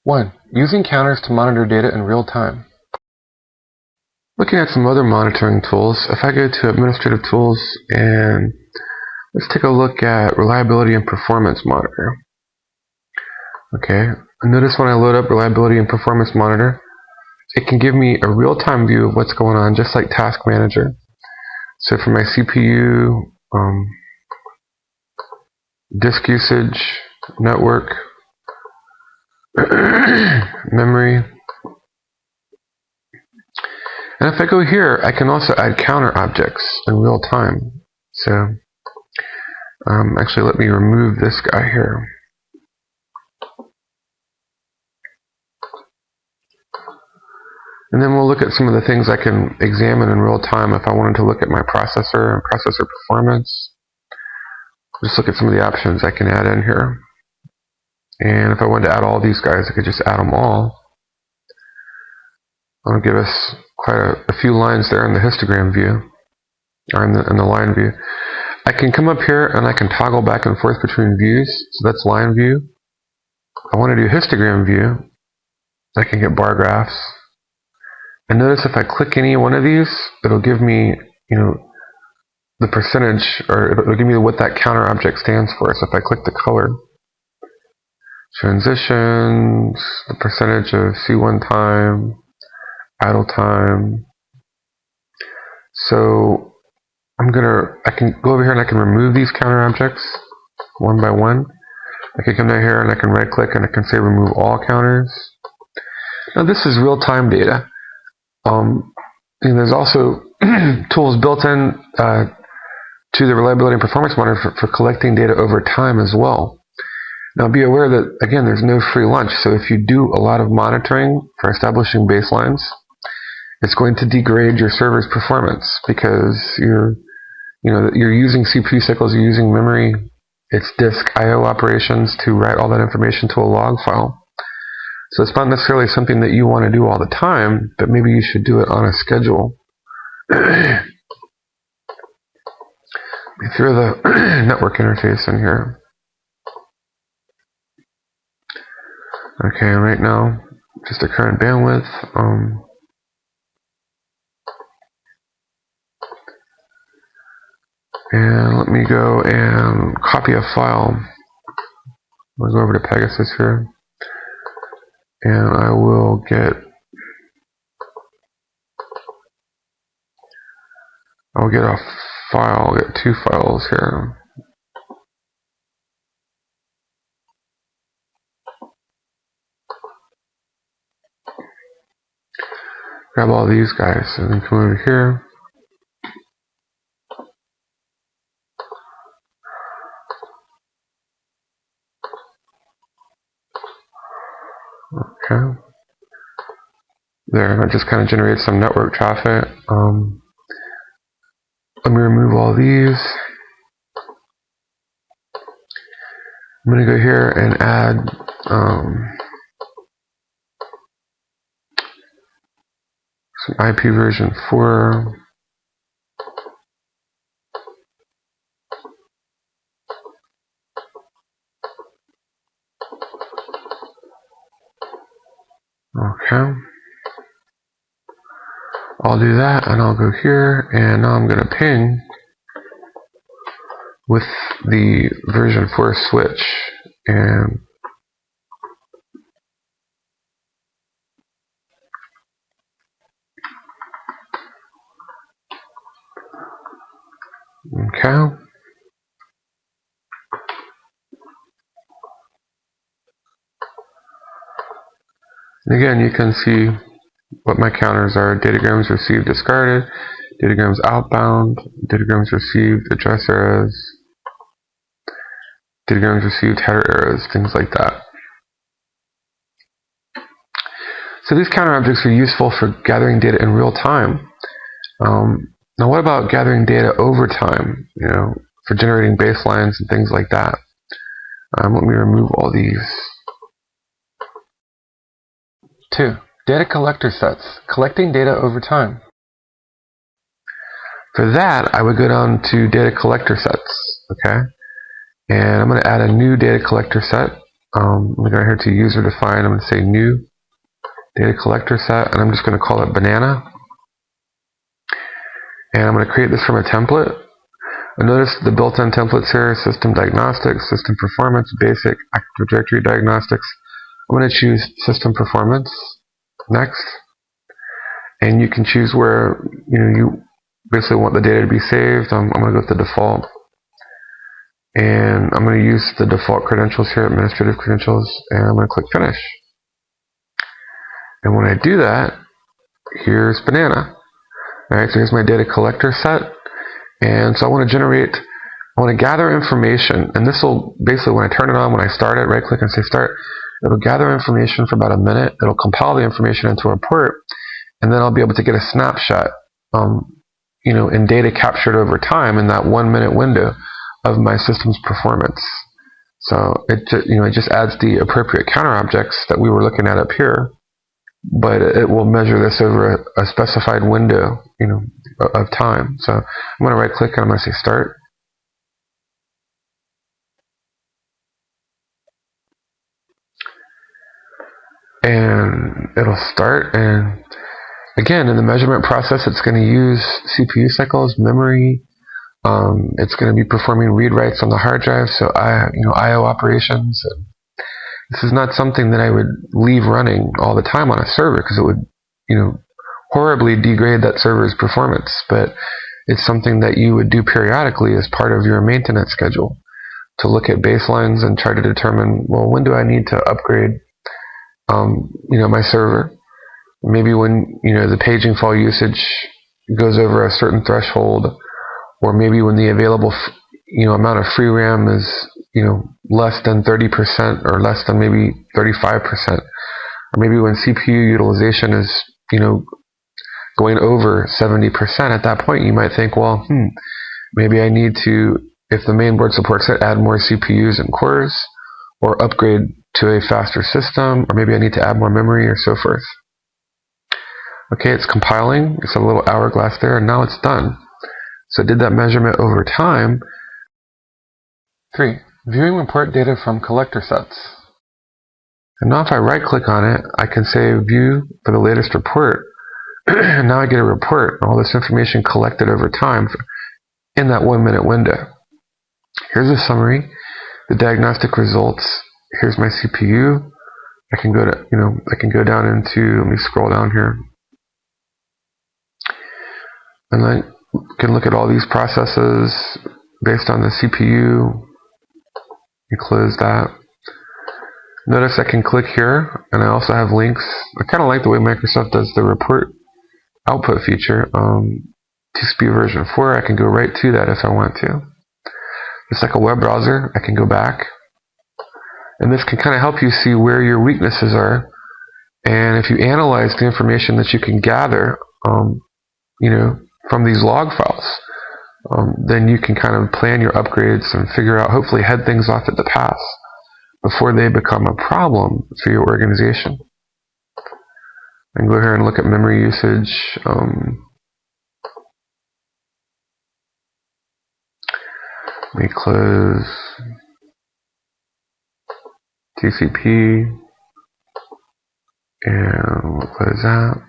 1. Using counters to monitor data in real time. Looking at some other monitoring tools, if I go to Administrative Tools and let's take a look at Reliability and Performance Monitor. Okay, notice when I load up Reliability and Performance Monitor, it can give me a real-time view of what's going on, just like Task Manager. So for my CPU, disk usage, network, memory. And if I go here, I can also add counter objects in real time. So actually, let me remove this guy here. And then we'll look at some of the things I can examine in real time if I wanted to look at my processor and processor performance. Just look at some of the options I can add in here. And if I wanted to add all these guys, I could just add them all. That'll give us quite a few lines there in the histogram view, or in the line view. I can come up here and I can toggle back and forth between views. So that's line view. I want to do histogram view. I can get bar graphs. And notice if I click any one of these, it'll give me, the percentage, or it'll give me what that counter object stands for. So if I click the color, transitions, the percentage of C1 time, idle time. So I can go over here and I can remove these counter objects one by one. I can come down here and I can right click and I can say remove all counters. Now this is real-time data. And there's also tools built in to the Reliability and Performance Monitor for collecting data over time as well. Now be aware that, again, there's no free lunch, so if you do a lot of monitoring for establishing baselines, it's going to degrade your server's performance because you're using CPU cycles, you're using memory, it's disk I/O operations to write all that information to a log file. So it's not necessarily something that you want to do all the time, but maybe you should do it on a schedule. Through the network interface in here. Okay, right now, just the current bandwidth. And let me go and copy a file. I'll go over to Pegasus here. And I will get a file, I'll get two files here. Grab all these guys and then come over here. Okay. There, that just kind of generates some network traffic. Let me remove all these. I'm going to go here and add some IP version 4. Okay. I'll do that and I'll go here and now I'm going to ping with the version 4 switch and okay. And again, you can see what my counters are: datagrams received discarded, datagrams outbound, datagrams received address errors, datagrams received header errors, things like that. So these counter objects are useful for gathering data in real time. Now what about gathering data over time, for generating baselines and things like that? Let me remove all these. 2. Data collector sets, collecting data over time. For that, I would go down to data collector sets, okay? And I'm going to add a new data collector set. I'm going to go here to user define. I'm going to say new data collector set, and I'm just going to call it banana. And I'm going to create this from a template. And notice the built-in templates here: system diagnostics, system performance, basic, Active Directory diagnostics. I'm going to choose system performance. Next. And you can choose where you basically want the data to be saved. I'm going to go with the default. And I'm going to use the default credentials here, administrative credentials, and I'm going to click finish. And when I do that, here's banana. Alright, so here's my data collector set. And so I want to gather information. And this will basically, when I turn it on, when I start it, right click and say start, it'll gather information for about a minute. It'll compile the information into a report. And then I'll be able to get a snapshot, in data captured over time in that 1 minute window of my system's performance. So it just adds the appropriate counter objects that we were looking at up here, but it will measure this over a specified window, of time. So I'm going to right click and I'm going to say start. And it'll start, and again, in the measurement process, it's going to use CPU cycles, memory. It's going to be performing read writes on the hard drive, so I/O operations. And this is not something that I would leave running all the time on a server, because it would, horribly degrade that server's performance. But it's something that you would do periodically as part of your maintenance schedule, to look at baselines and try to determine, well, when do I need to upgrade, my server? Maybe when the paging file usage goes over a certain threshold, or maybe when the available amount of free RAM is less than 30% or less than maybe 35%, or maybe when CPU utilization is going over 70%. At that point, you might think, well, maybe I need to, if the main board supports it, add more CPUs and cores, or upgrade to a faster system, or maybe I need to add more memory, or so forth. Okay, it's compiling. It's a little hourglass there, and now it's done. So it did that measurement over time. 3. Viewing report data from collector sets. And now if I right click on it, I can say view for the latest report. And now I get a report, all this information collected over time in that 1 minute window. Here's a summary, the diagnostic results. Here's my CPU. I can go down into, let me scroll down here. And I can look at all these processes based on the CPU. You close that. Notice I can click here, and I also have links. I kind of like the way Microsoft does the report output feature. TCP version 4, I can go right to that if I want to. Just like a web browser, I can go back. And this can kind of help you see where your weaknesses are. And if you analyze the information that you can gather, from these log files, then you can kind of plan your upgrades and figure out, hopefully head things off at the pass before they become a problem for your organization. I can go here and look at memory usage. Let me close TCP, and we'll close that.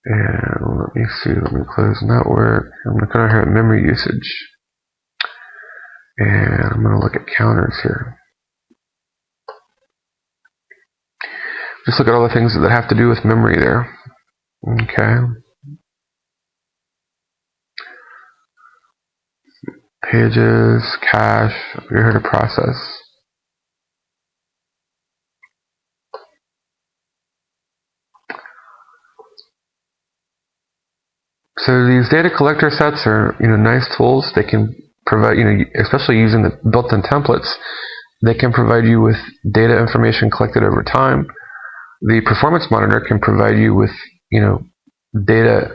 And let me see, let me close network. I'm going to come here at memory usage. And I'm going to look at counters here. Just look at all the things that have to do with memory there. Okay. Pages, cache, we're here to process. So these data collector sets are, nice tools. They can provide, especially using the built-in templates, they can provide you with data information collected over time. The performance monitor can provide you with, data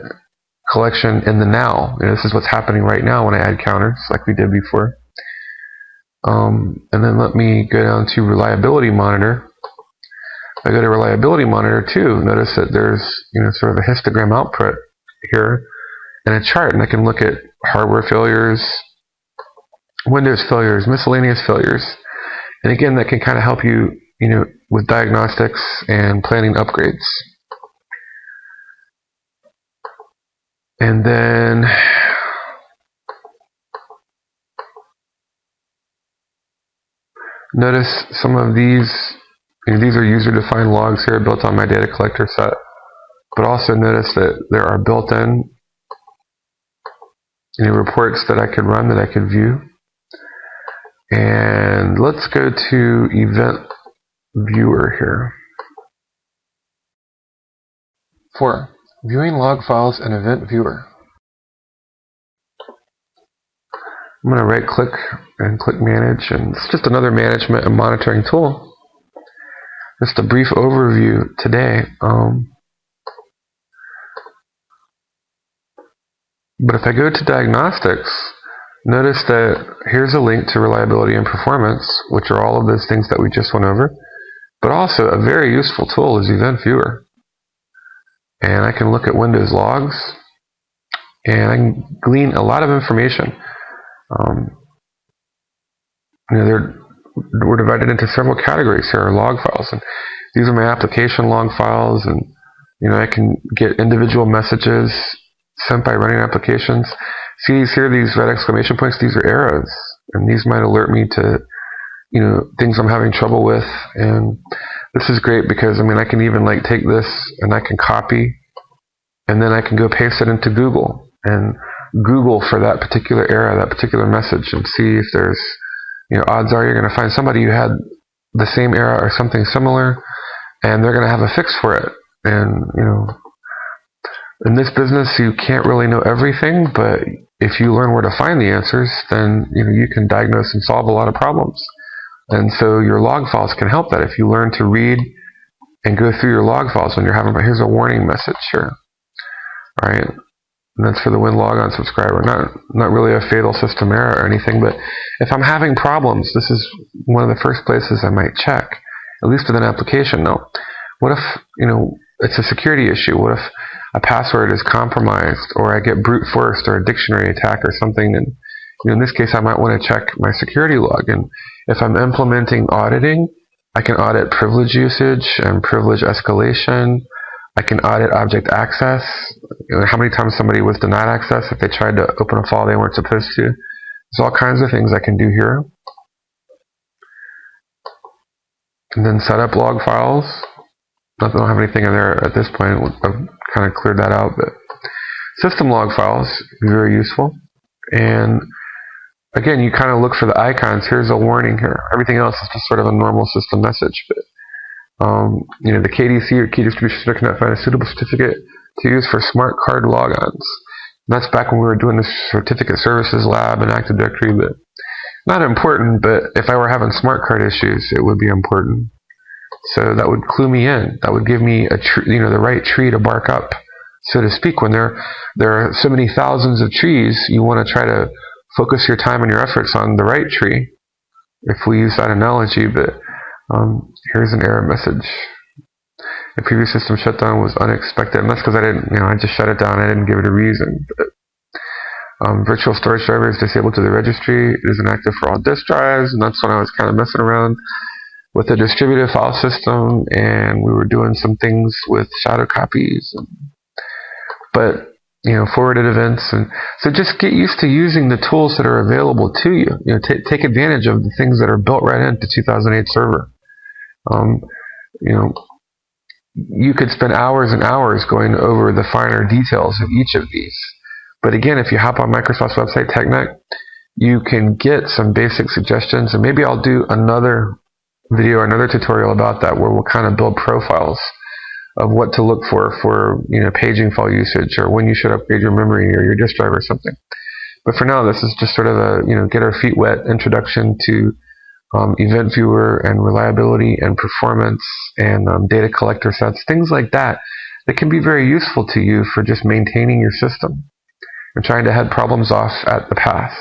collection in the now. This is what's happening right now when I add counters, like we did before. And then let me go down to reliability monitor. If I go to reliability monitor too, notice that there's, sort of a histogram output here and a chart, and I can look at hardware failures, Windows failures, miscellaneous failures, And again, that can kind of help you, with diagnostics and planning upgrades. And then notice some of these. These are user-defined logs here built on my data collector set. But also notice that there are built-in reports that I can run, that I can view. And let's go to Event Viewer here. 4. Viewing log files in Event Viewer. I'm going to right-click and click Manage, and it's just another management and monitoring tool. Just a brief overview today. But if I go to Diagnostics, notice that here's a link to Reliability and Performance, which are all of those things that we just went over. But also a very useful tool is Event Viewer. And I can look at Windows logs, and I can glean a lot of information. We're divided into several categories here, log files, and these are my application log files, and I can get individual messages sent by running applications. See these here, these red exclamation points, these are arrows, and these might alert me to things I'm having trouble with. And this is great because I can even take this and I can copy, and then I can go paste it into Google and Google for that particular error, that particular message, and see if there's odds are you're going to find somebody who had the same error or something similar, and they're going to have a fix for it. And in this business, you can't really know everything, but if you learn where to find the answers, then you can diagnose and solve a lot of problems. And so your log files can help that. If you learn to read and go through your log files when you're having, here's a warning message here, right? And that's for the WinLogon subscriber. Not really a fatal system error or anything, but if I'm having problems, this is one of the first places I might check, at least with an application. Now, what if it's a security issue? What if a password is compromised, or I get brute forced, or a dictionary attack or something? And in this case, I might want to check my security log. And if I'm implementing auditing, I can audit privilege usage and privilege escalation. I can audit object access. How many times somebody was denied access if they tried to open a file they weren't supposed to. There's all kinds of things I can do here. And then set up log files. I don't have anything in there at this point. I've kind of cleared that out. But system log files is very useful. And again, you kind of look for the icons. Here's a warning here. Everything else is just sort of a normal system message. But the KDC, or Key Distribution Center, cannot find a suitable certificate to use for smart card logons. And that's back when we were doing the certificate services lab and Active Directory. But not important, but if I were having smart card issues, it would be important. So that would clue me in. That would give me the right tree to bark up, so to speak. When there are so many thousands of trees, you want to try to focus your time and your efforts on the right tree, if we use that analogy. But here's an error message. The previous system shutdown was unexpected, and that's because I just shut it down. I didn't give it a reason. But, virtual storage driver is disabled to the registry. It isn't active for all disk drives, and that's when I was kind of messing around with the distributed file system, and we were doing some things with shadow copies. But forwarded events, and so just get used to using the tools that are available to you. Take advantage of the things that are built right into 2008 Server. You could spend hours and hours going over the finer details of each of these. But again, if you hop on Microsoft's website, TechNet, you can get some basic suggestions, and maybe I'll do another video or another tutorial about that, where we'll kind of build profiles of what to look for paging file usage, or when you should upgrade your memory or your disk drive or something. But for now, this is just sort of a get our feet wet introduction to Event Viewer and reliability and performance and data collector sets, things like that can be very useful to you for just maintaining your system and trying to head problems off at the pass.